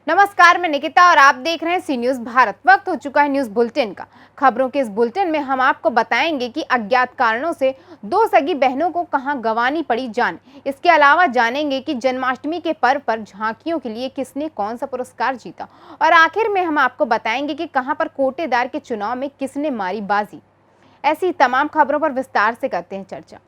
नमस्कार, मैं निकिता और आप देख रहे हैं सी न्यूज भारत। वक्त हो चुका है न्यूज बुलेटिन का। खबरों के इस बुलेटिन में हम आपको बताएंगे कि अज्ञात कारणों से दो सगी बहनों को कहां गंवानी पड़ी जान। इसके अलावा जानेंगे कि जन्माष्टमी के पर्व पर झांकियों के लिए किसने कौन सा पुरस्कार जीता। और आखिर में हम आपको बताएंगे कि कहां पर कोटेदार के चुनाव में किसने मारी बाजी। ऐसी तमाम खबरों पर विस्तार से करते हैं चर्चा।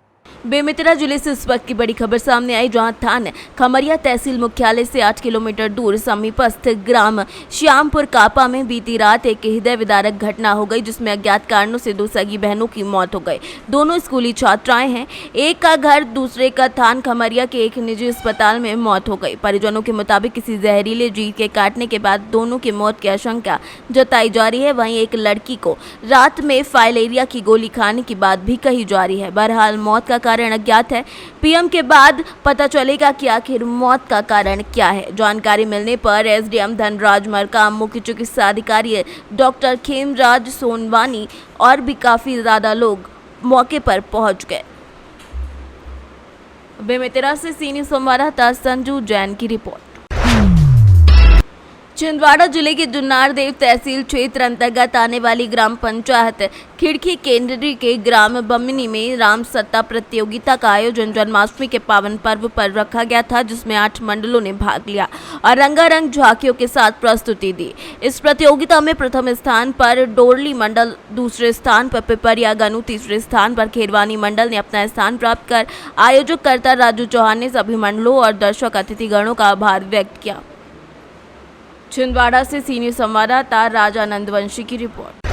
बेमेतरा जिले से इस वक्त की बड़ी खबर सामने आई, जहां थाना खमरिया तहसील मुख्यालय से 8 किलोमीटर दूर समीपस्थ ग्राम श्यामपुर कापा में बीती रात एक हृदय विदारक घटना हो गई, जिसमें अज्ञात कारणों से दो सगी बहनों की मौत हो गई। दोनों स्कूली छात्राएं हैं। एक का घर, दूसरे का थान खमरिया के एक निजी अस्पताल में मौत हो गई। परिजनों के मुताबिक किसी जहरीले जीव के काटने के बाद दोनों की मौत की आशंका जताई जा रही है। वहीं एक लड़की को रात में फाइलेरिया की गोली खाने की बात भी कही जा रही है। बहरहाल मौत का कारण अज्ञात है। पीएम के बाद पता चलेगा कि आखिर मौत का कारण क्या है। जानकारी मिलने पर एसडीएम धनराज मरकाम, मुख्य चिकित्सा अधिकारी डॉक्टर खेमराज सोनवानी और भी काफी ज्यादा लोग मौके पर पहुंच गए। बेमेतरा से सीनियर संवाददाता संजू जैन की रिपोर्ट। छिंदवाड़ा जिले के जुन्नारदेव तहसील क्षेत्र अंतर्गत आने वाली ग्राम पंचायत खिड़की केंद्री के ग्राम बमनी में राम सत्ता प्रतियोगिता का आयोजन जन्माष्टमी के पावन पर्व पर रखा गया था, जिसमें 8 मंडलों ने भाग लिया और रंगारंग झांकियों के साथ प्रस्तुति दी। इस प्रतियोगिता में प्रथम स्थान पर डोरली मंडल, दूसरे स्थान पर पिपरिया गनु, तीसरे स्थान पर खेरवानी मंडल ने अपना स्थान प्राप्त कर आयोजककर्ता राजू चौहान ने सभी मंडलों और दर्शक अतिथिगणों का आभार व्यक्त किया। छिंदवाड़ा से सीनियर संवाददाता राजा नंदवंशी की रिपोर्ट।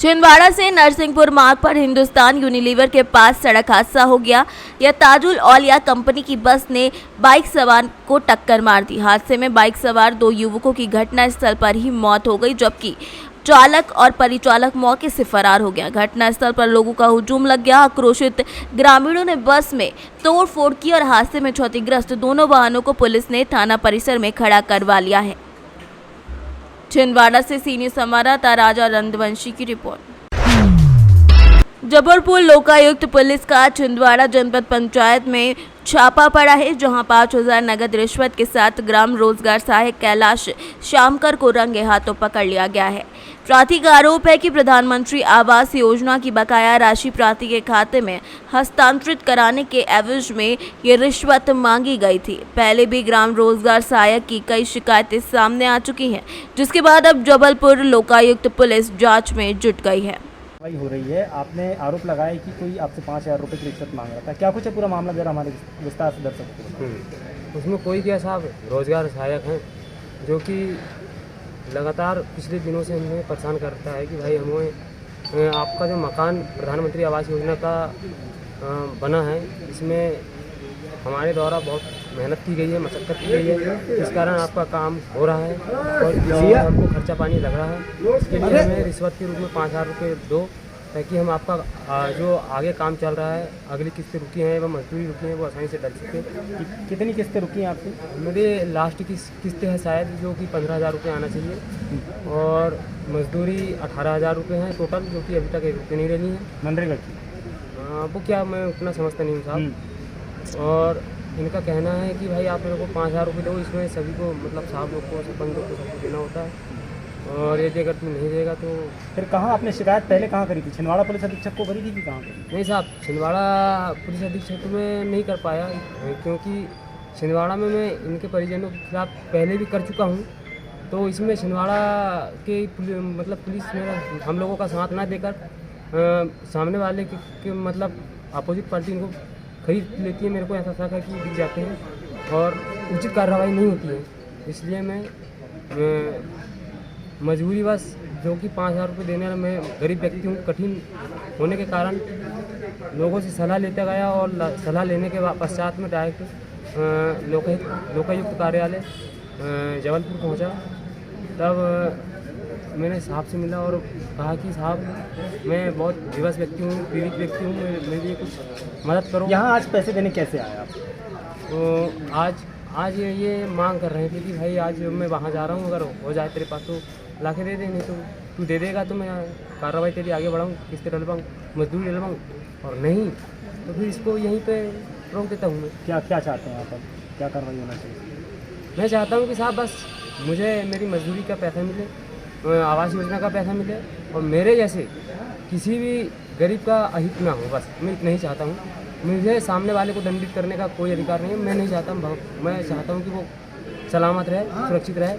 छिंदवाड़ा से नरसिंहपुर मार्ग पर हिंदुस्तान यूनिलीवर के पास सड़क हादसा हो गया। यह ताजुल औलिया कंपनी की बस ने बाइक सवार को टक्कर मार दी। हादसे में बाइक सवार 2 युवकों की घटनास्थल पर ही मौत हो गई, जबकि चालक और परिचालक मौके से फरार हो गया। घटनास्थल पर लोगों का हुजूम लग गया। आक्रोशित ग्रामीणों ने बस में तोड़फोड़ की और हादसे में क्षतिग्रस्त दोनों वाहनों को पुलिस ने थाना परिसर में खड़ा करवा लिया है। छिंदवाड़ा से सीनियर संवाददाता राजा नंदवंशी की रिपोर्ट। जबलपुर लोकायुक्त पुलिस का छिंदवाड़ा जनपद पंचायत में छापा पड़ा है, जहां 5000 नगद रिश्वत के साथ ग्राम रोजगार सहायक कैलाश शामकर को रंगे हाथों पकड़ लिया गया है। प्रार्थी का आरोप है कि प्रधानमंत्री आवास योजना की बकाया राशि प्रार्थी के खाते में हस्तांतरित कराने के एवज में ये रिश्वत मांगी गई थी। पहले भी ग्राम रोजगार सहायक की कई शिकायतें सामने आ चुकी हैं, जिसके बाद अब जबलपुर लोकायुक्त पुलिस जांच में जुट गई है। हो रही है, आपने आरोप लगाया कि कोई आपसे 5000 रुपये की रिश्वत मांग रहा था। क्या कुछ है पूरा मामला, जरा हमारे विस्तार से दर्शक। उसमें कोई क्या साहब रोजगार सहायक हैं, जो कि लगातार पिछले दिनों से हमें परेशान करता है कि भाई हमें आपका जो मकान प्रधानमंत्री आवास योजना का बना है, इसमें हमारे द्वारा बहुत मेहनत की गई है, मशक्कत की गई है, इस कारण आपका काम हो रहा है और इसलिए हमको खर्चा पानी लग रहा है। इसके लिए हमें रिश्वत के रूप में 5000 रुपये दो, ताकि हम आपका जो आगे काम चल रहा है, अगली किस्तें रुकी हैं व मजदूरी रुकी हैं, वो आसानी से डल सके। कितनी किस्तें रुकी हैं आपकी? मेरे लास्ट की किस्तें हैं शायद, जो कि 15000 रुपये आना चाहिए, और मजदूरी 18000 रुपये हैं टोटल, जो कि अभी तक 1 रुपये नहीं रही है मनरेगा की। वो क्या मैं उतना समझता नहीं हूँ साहब। और इनका कहना है कि भाई आप मेरे को 5000 रुपये दो, इसमें सभी को मतलब साहब लोग को, सरपंच लोग को सबको देना होता है, और यदि अगर तू नहीं देगा तो फिर कहाँ आपने शिकायत पहले कहाँ करी थी? छिंदवाड़ा पुलिस अधीक्षक को करी थी कि कहाँ करी? नहीं साहब, छिंदवाड़ा पुलिस अधीक्षक में नहीं कर पाया, क्योंकि छिंदवाड़ा में मैं इनके परिजनों के खिलाफ पहले भी कर चुका हूँ। तो इसमें छिंदवाड़ा के मतलब पुलिस मेरा हम लोगों का साथ ना देकर सामने वाले के मतलब अपोजिट पार्टी इनको खरीद लेती है। मेरे को ऐसा शक है कि दिख जाते हैं और उचित कार्रवाई नहीं होती है। इसलिए मैं मजबूरी बस, जो कि 5000 रुपये देने में मैं गरीब व्यक्ति हूँ, कठिन होने के कारण लोगों से सलाह लेता गया, और सलाह लेने के पश्चात में डायरेक्ट लोकायुक्त कार्यालय जबलपुर पहुँचा। तब मैंने साहब से मिला और कहा कि साहब मैं बहुत विवश व्यक्ति हूँ, पीड़ित व्यक्ति हूँ, मेरे लिए कुछ मदद करो। यहाँ आज पैसे देने कैसे आए आप? तो आज ये मांग कर रहे थे कि भाई आज मैं वहाँ जा रहा हूँ, अगर हो जाए तेरे पास तो ला के दे दे, नहीं तो तू दे देगा तो मैं कार्रवाई तेरी आगे बढ़ाऊँ, किस्तें डलवाऊँ, मजदूरी डलवाऊँ, और नहीं तो फिर इसको यहीं पे रोक देता हूँ मैं। क्या चाहते हैं आप, क्या कार्रवाई होना चाहिए? मैं चाहता हूँ कि साहब बस मुझे मेरी मजदूरी का पैसा मिले, आवास योजना का पैसा मिले और मेरे जैसे किसी भी गरीब का अहित ना हो। बस मैं इतना ही चाहता हूँ। मुझे सामने वाले को दंडित करने का कोई अधिकार नहीं है। मैं नहीं चाहता हूँ, मैं चाहता हूँ कि वो सलामत रहे, सुरक्षित रहे।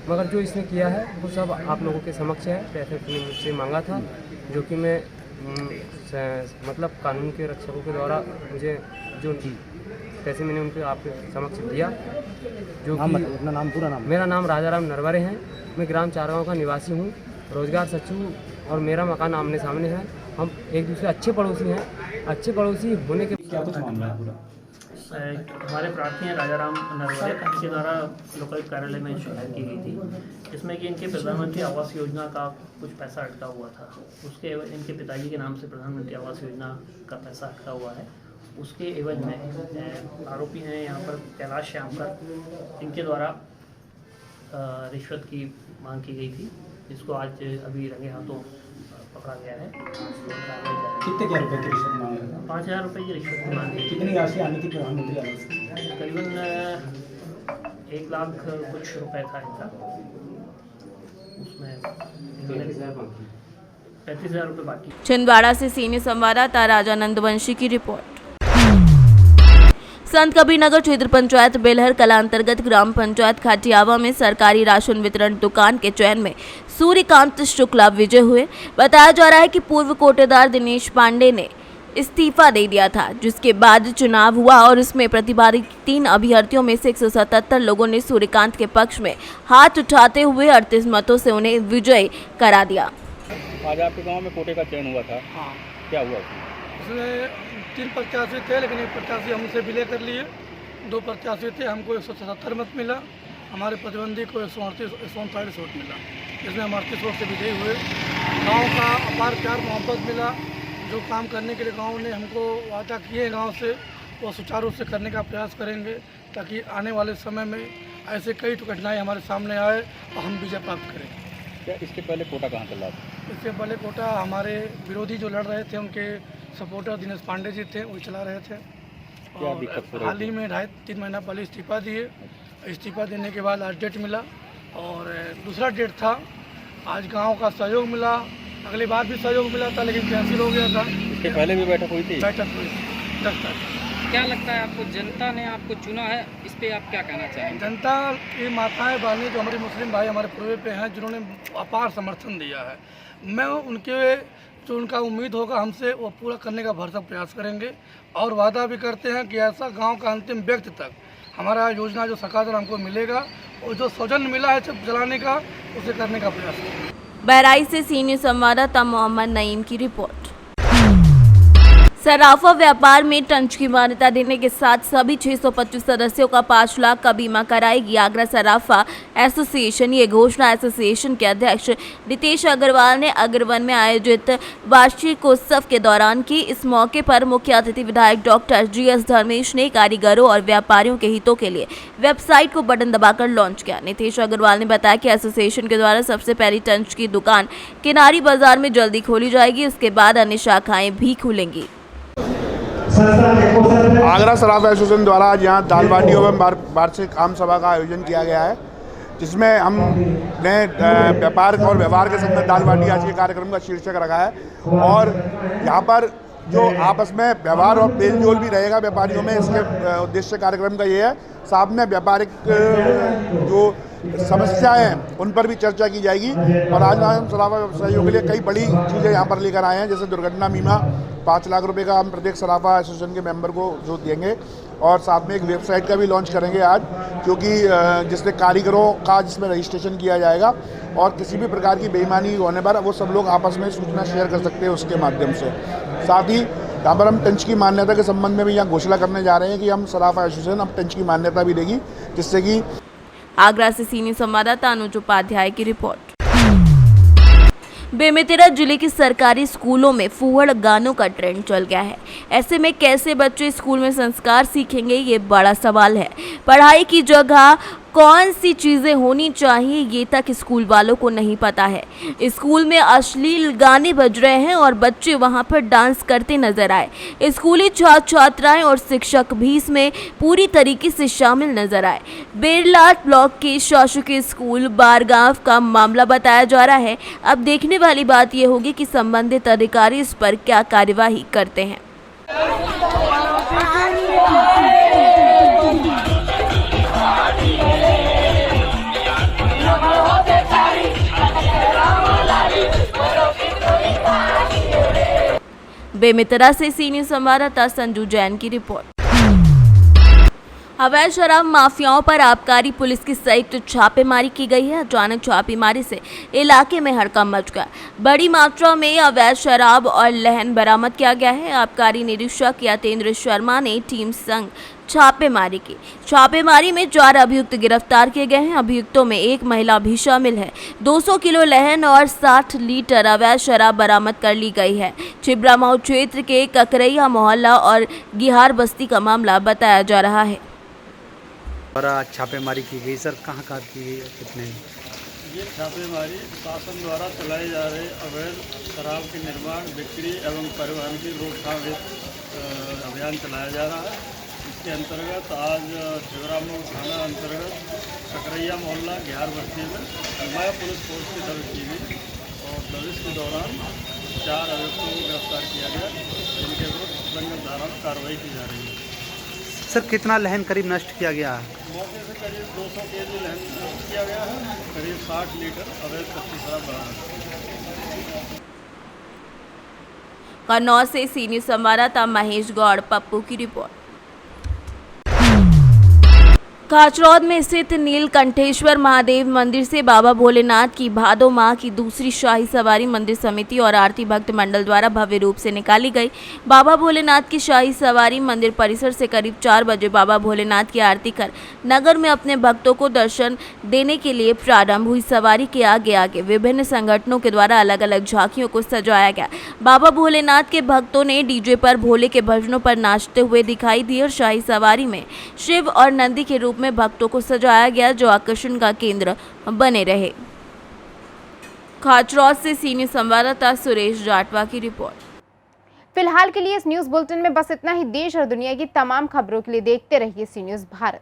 मगर जो इसने किया है वो सब आप लोगों के समक्ष है। पैसा उसने मुझसे मांगा था जो कि मैं मतलब कानून के रक्षकों के द्वारा मुझे जो पैसे मैंने उनके आपके समक्ष दिया। जो कि अपना नाम, पूरा नाम? मेरा नाम राजाराम नरवरे है। मैं ग्राम चारगांव का निवासी हूँ, रोजगार सचिव, और मेरा मकान आमने सामने है। हम एक दूसरे अच्छे पड़ोसी हैं। अच्छे पड़ोसी होने के क्या कुछ मामला है पूरा? हमारे प्रार्थी हैं राजाराम नरवरे, इनके द्वारा लोकायुक्त कार्यालय में शिकायत की गई थी, जिसमें कि इनके प्रधानमंत्री आवास योजना का कुछ पैसा अटका हुआ था। उसके इनके पिताजी के नाम से प्रधानमंत्री आवास योजना का पैसा अटका हुआ है। उसके एवज में आरोपी हैं यहाँ पर कैलाश श्यामकर, इनके द्वारा रिश्वत की मांग की गई थी, जिसको आज अभी रंगे हाथों पकड़ा गया है। कितने क्या रुपए की रिश्वत मांग रहे थे? 5,000 रुपये की रिश्वत की मांग की। कितनी राशि आनी थी प्रधानमंत्री आवास? करीबन 1 लाख कुछ रुपए था इनका। उसमें 35,000 रुपये बाकी। छिंदवाड़ा से सीनियर संवाददाता राजा नंदवंशी की रिपोर्ट। संत कबीर नगर क्षेत्र पंचायत बेलहर कला अंतर्गत ग्राम पंचायत खाटियावा में सरकारी राशन वितरण दुकान के चयन में सूर्यकांत शुक्ला विजय हुए। बताया जा रहा है कि पूर्व कोटेदार दिनेश पांडे ने इस्तीफा दे दिया था, जिसके बाद चुनाव हुआ और इसमें प्रतिभागी 3 अभ्यर्थियों में से 177 लोगों ने सूर्यकांत के पक्ष में हाथ उठाते हुए 38 मतों से उन्हें विजय करा दिया। आज आपके गांव में कोटे का चयन हुआ था। हाँ, क्या हुआ? उसमें 3 प्रत्याशी थे, लेकिन एक प्रत्याशी हमसे विलय कर लिए। 2 प्रत्याशी थे, हमको 177 मत मिला। हमारे प्रतिद्वंदी को 139 वोट मिला, जिसमें हम 38 वोट से विजयी हुए। गांव का अपार प्यार मोहब्बत मिला। जो काम करने के लिए गांव ने हमको वादा किए गांव से, वो सुचारू रूप से करने का प्रयास करेंगे, ताकि आने वाले समय में ऐसे कई कठिनाई हमारे सामने आए और हम विजय प्राप्त करें। क्या इसके पहले कोटा कहाँ चला था? इससे पहले कोटा हमारे विरोधी जो लड़ रहे थे, उनके सपोर्टर दिनेश पांडे जी थे, वो चला रहे थे। क्या दिक्कत हो रही? हाल ही में 2.5-3 महीना पहले इस्तीफा दिए। इस्तीफा देने के बाद आज डेट मिला और दूसरा डेट था। आज गांव का सहयोग मिला, अगली बार भी सहयोग मिला था, लेकिन कैंसिल हो गया था। इसके पहले भी बैठक हुई थी? बैठक हुई 10 तारीख। क्या लगता है आपको, जनता ने आपको चुना है, इस पे आप क्या कहना चाहेंगे? जनता की माताएं बहनें जो हमारे मुस्लिम भाई हमारे पूर्व पे हैं, जिन्होंने अपार समर्थन दिया है, मैं उनके जो उनका उम्मीद होगा हमसे, वो पूरा करने का भरसक प्रयास करेंगे। और वादा भी करते हैं कि ऐसा गांव का अंतिम व्यक्ति तक हमारा योजना जो सरकार द्वारा हमको मिलेगा, और जो सौजन्य मिला है चलाने का, उसे करने का प्रयास करेंगे। बहराइच से सीनियर संवाददाता मोहम्मद नईम की रिपोर्ट। सराफा व्यापार में टंच की मान्यता देने के साथ सभी 625 सदस्यों का 5 लाख का बीमा कराएगी आगरा सराफा एसोसिएशन। ये घोषणा एसोसिएशन के अध्यक्ष रितेश अग्रवाल ने अग्रवन में आयोजित वार्षिकोत्सव के दौरान की। इस मौके पर मुख्य अतिथि विधायक डॉक्टर GS धर्मेश ने कारीगरों और व्यापारियों के हितों के लिए वेबसाइट को बटन दबाकर लॉन्च किया। नितेश अग्रवाल ने बताया कि एसोसिएशन के द्वारा सबसे पहली टंच की दुकान किनारी बाजार में जल्दी खोली जाएगी, उसके बाद अन्य शाखाएं भी खुलेंगी। आगरा सराफा एसोसिएशन द्वारा आज यहाँ दाल बाटियों में वार्षिक आम सभा का आयोजन किया गया है, जिसमें हमने व्यापार और व्यवहार के संबंध दाल बाटी आज के कार्यक्रम का शीर्षक रखा है। और यहाँ पर जो आपस में व्यवहार और मेलजोल भी रहेगा व्यापारियों में, इसके उद्देश्य कार्यक्रम का ये है। साथ में व्यापारिक जो समस्याएं हैं उन पर भी चर्चा की जाएगी। और आज हम सराफा व्यवसायियों के लिए कई बड़ी चीज़ें यहाँ पर लेकर आए हैं, जैसे दुर्घटना बीमा 5 लाख रुपए का हम प्रत्येक सराफा एसोसिएशन के मेंबर को जो देंगे। और साथ में एक वेबसाइट का भी लॉन्च करेंगे आज, क्योंकि जिसमें कारीगरों का जिसमें रजिस्ट्रेशन किया जाएगा, और किसी भी प्रकार की बेईमानी होने पर वो सब लोग आपस में सूचना शेयर कर सकते हैं उसके माध्यम से। साथ ही यहाँ पर हम टंच की मान्यता के संबंध में भी यहाँ घोषणा करने जा रहे हैं कि हम सराफा एसोसिएशन अब टंच की मान्यता भी देगी, जिससे कि। आगरा से सीनियर संवाददाता अनुज उपाध्याय की रिपोर्ट। बेमेतरा जिले के सरकारी स्कूलों में फूहड़ गानों का ट्रेंड चल गया है। ऐसे में कैसे बच्चे स्कूल में संस्कार सीखेंगे, ये बड़ा सवाल है। पढ़ाई की जगह कौन सी चीज़ें होनी चाहिए ये तक स्कूल वालों को नहीं पता है। स्कूल में अश्लील गाने बज रहे हैं और बच्चे वहां पर डांस करते नजर आए। स्कूली छात्र छात्राएं और शिक्षक भी इसमें पूरी तरीके से शामिल नजर आए। बेरलाट ब्लॉक के शासकीय स्कूल बारगांव का मामला बताया जा रहा है। अब देखने वाली बात यह होगी कि संबंधित अधिकारी इस पर क्या कार्यवाही करते हैं। बेमितरा से सी न्यूज़ संवाददाता संजू जैन की रिपोर्ट। अवैध शराब माफियाओं पर आबकारी पुलिस की संयुक्त छापेमारी की गई है। अचानक छापेमारी से इलाके में हड़कंप मच गया। बड़ी मात्रा में अवैध शराब और लहन बरामद किया गया है। आबकारी निरीक्षक यतेंद्र शर्मा ने टीम संग छापेमारी की। छापेमारी में 4 अभियुक्त गिरफ्तार किए गए हैं। अभियुक्तों में एक महिला भी शामिल है। 200 किलो लहन और 60 लीटर अवैध शराब बरामद कर ली गई है। छिबरामऊ क्षेत्र के ककरैया मोहल्ला और गिहार बस्ती का मामला बताया जा रहा है। द्वारा छापेमारी की गई सर, कहाँ की गई, कितने? ये छापेमारी शासन द्वारा चलाए जा रहे अवैध शराब के निर्माण, बिक्री एवं परिवहन की रोकथाम हेतु अभियान चलाया जा रहा है। इसके अंतर्गत आज छिबरामऊ थाना अंतर्गत ककरैया मोहल्ला गिहार बस्ती में अलमाया पुलिस फोर्स की दबिश की गई और दबिश के दौरान 4 अभियुक्तों को गिरफ्तार किया गया, जिनके विरुद्ध संगत धारा में कार्रवाई की जा रही है। सर कितना लहन करीब नष्ट किया गया है? मौके से करीब 200 केजी लहन नष्ट किया गया है, करीब 60 लीटर अवैध कच्ची शराब बरामद। कन्नौज से सी न्यूज़ संवाददाता महेश गौड़ पप्पू की रिपोर्ट। काचरौद में स्थित नीलकंठेश्वर महादेव मंदिर से बाबा भोलेनाथ की भादो माह की दूसरी शाही सवारी मंदिर समिति और आरती भक्त मंडल द्वारा भव्य रूप से निकाली गई। बाबा भोलेनाथ की शाही सवारी मंदिर परिसर से करीब 4 बजे बाबा भोलेनाथ की आरती कर नगर में अपने भक्तों को दर्शन देने के लिए प्रारंभ हुई। सवारी के आगे आगे विभिन्न संगठनों के द्वारा अलग अलग झांकियों को सजाया गया। बाबा भोलेनाथ के भक्तों ने डीजे पर भोले के भजनों पर नाचते हुए दिखाई दिए और शाही सवारी में शिव और नंदी के रूप में भक्तों को सजाया गया, जो आकर्षण का केंद्र बने रहे। खाचरौद से सी न्यूज़ संवाददाता सुरेश जाटवा की रिपोर्ट। फिलहाल के लिए इस न्यूज़ बुलेटिन में बस इतना ही। देश और दुनिया की तमाम खबरों के लिए देखते रहिए सी न्यूज़ भारत।